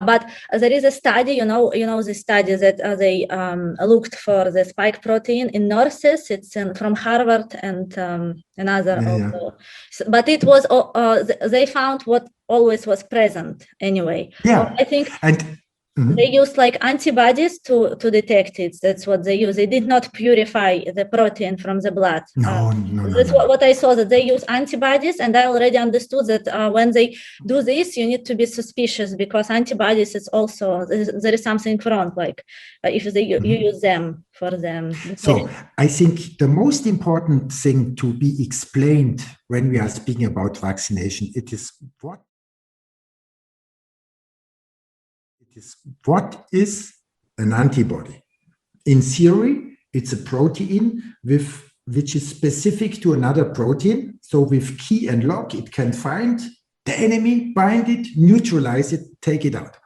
But there is a study, the study that they looked for the spike protein in nurses. It's from Harvard and another also. But it was they found what always was present anyway. Yeah, I think. They used like antibodies to detect it. That's what they use. They did not purify the protein from the blood. No. That's what I saw, that they use antibodies, and I already understood that when they do this, you need to be suspicious, because antibodies is also, there is something wrong, like if you use them for them. So I think the most important thing to be explained when we are speaking about vaccination, it is what is an antibody? In theory, it's a protein which is specific to another protein. So with key and lock, it can find the enemy, bind it, neutralize it, take it out.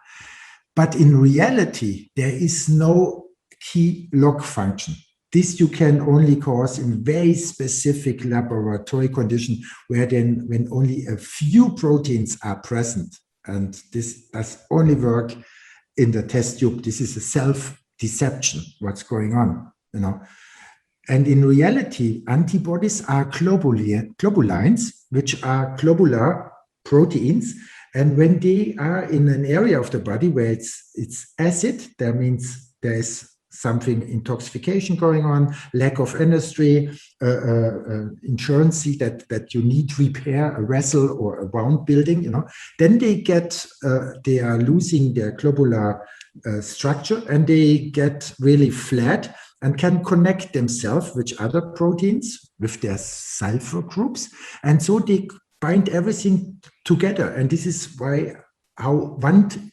But in reality, there is no key lock function. This you can only cause in very specific laboratory condition, where then when only a few proteins are present, and this does only work in the test tube. This is a self-deception, what's going on, And in reality, antibodies are globulines, which are globular proteins. And when they are in an area of the body where it's acid, that means there is something intoxication going on, lack of energy, insurance that you need repair a vessel or a wound building, then they are losing their globular structure, and they get really flat and can connect themselves with other proteins, with their sulfur groups. And so they bind everything together. And this is how wound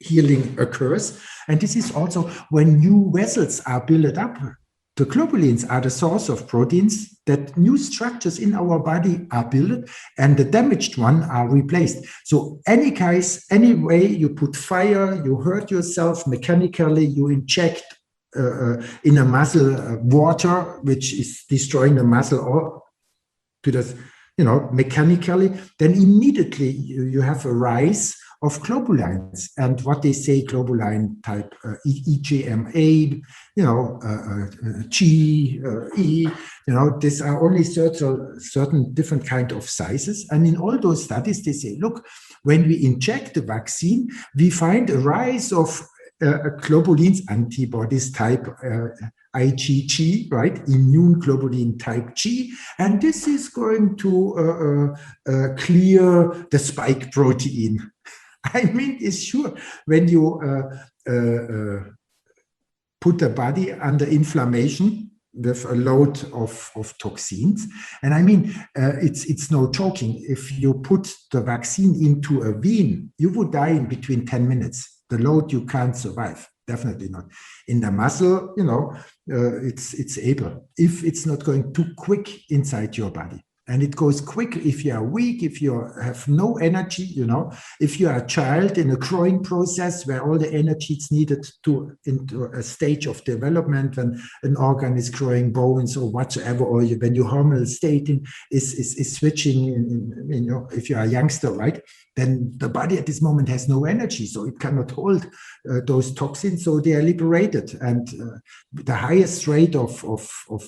healing occurs. And this is also when new vessels are built up. The globulins are the source of proteins that new structures in our body are built, and the damaged ones are replaced. So any way you put fire, you hurt yourself mechanically, you inject in a muscle water, which is destroying the muscle or to the, mechanically, then immediately you have a rise of globulines, and what they say, globuline type EGMA, G, E, these are only certain different kind of sizes. And in all those studies, they say, look, when we inject the vaccine, we find a rise of globulins, antibodies type IgG, right? Immune globulin type G. And this is going to clear the spike protein. I mean, it's sure when you put the body under inflammation with a load of toxins, and I mean, it's no joking. If you put the vaccine into a vein, you would die in between 10 minutes. The load you can't survive, definitely not. In the muscle, it's able, if it's not going too quick inside your body. And it goes quick if you are weak, if you have no energy, if you are a child in a growing process where all the energy is needed into a stage of development, when an organ is growing, bones or whatsoever, or when your hormonal state is switching, if you are a youngster, right? Then the body at this moment has no energy, so it cannot hold those toxins, so they are liberated. And the highest rate of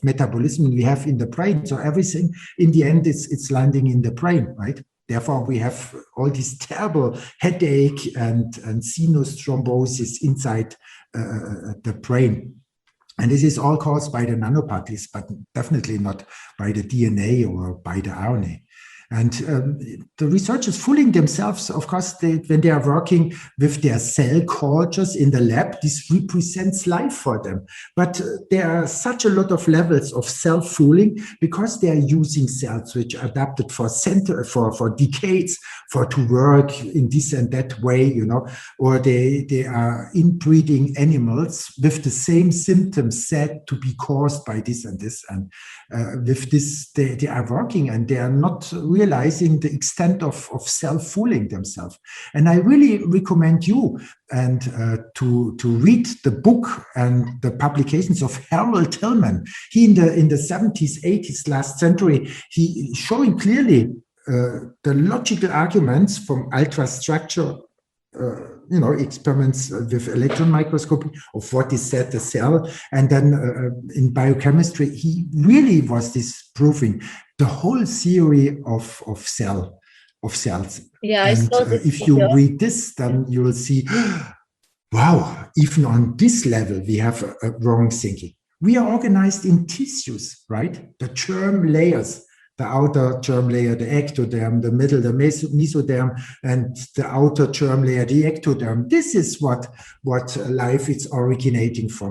metabolism we have in the brain, so everything in the end it's landing in the brain, right? Therefore, we have all this terrible headache and sinus thrombosis inside the brain. And this is all caused by the nanoparticles, but definitely not by the DNA or by the RNA. And the researchers fooling themselves, of course, when they are working with their cell cultures in the lab, this represents life for them. But there are such a lot of levels of self-fooling because they are using cells which are adapted for decades to work in this and that way, or they are inbreeding animals with the same symptoms said to be caused by this and this. And with this, they are working, and they are not realizing the extent of self-fooling themselves. And I really recommend you and to read the book and the publications of Harold Tillman. He in the 70s, 80s, last century, he showing clearly the logical arguments from ultrastructure experiments with electron microscopy of what is that the cell, and then in biochemistry he really was disproving the whole theory of cells. Yeah, and if you read this, then you will see, wow, even on this level we have a wrong thinking. We are organized in tissues, right? The germ layers. The outer germ layer, the ectoderm, the middle, the mesoderm, and the outer germ layer, the ectoderm. This is what life is originating from.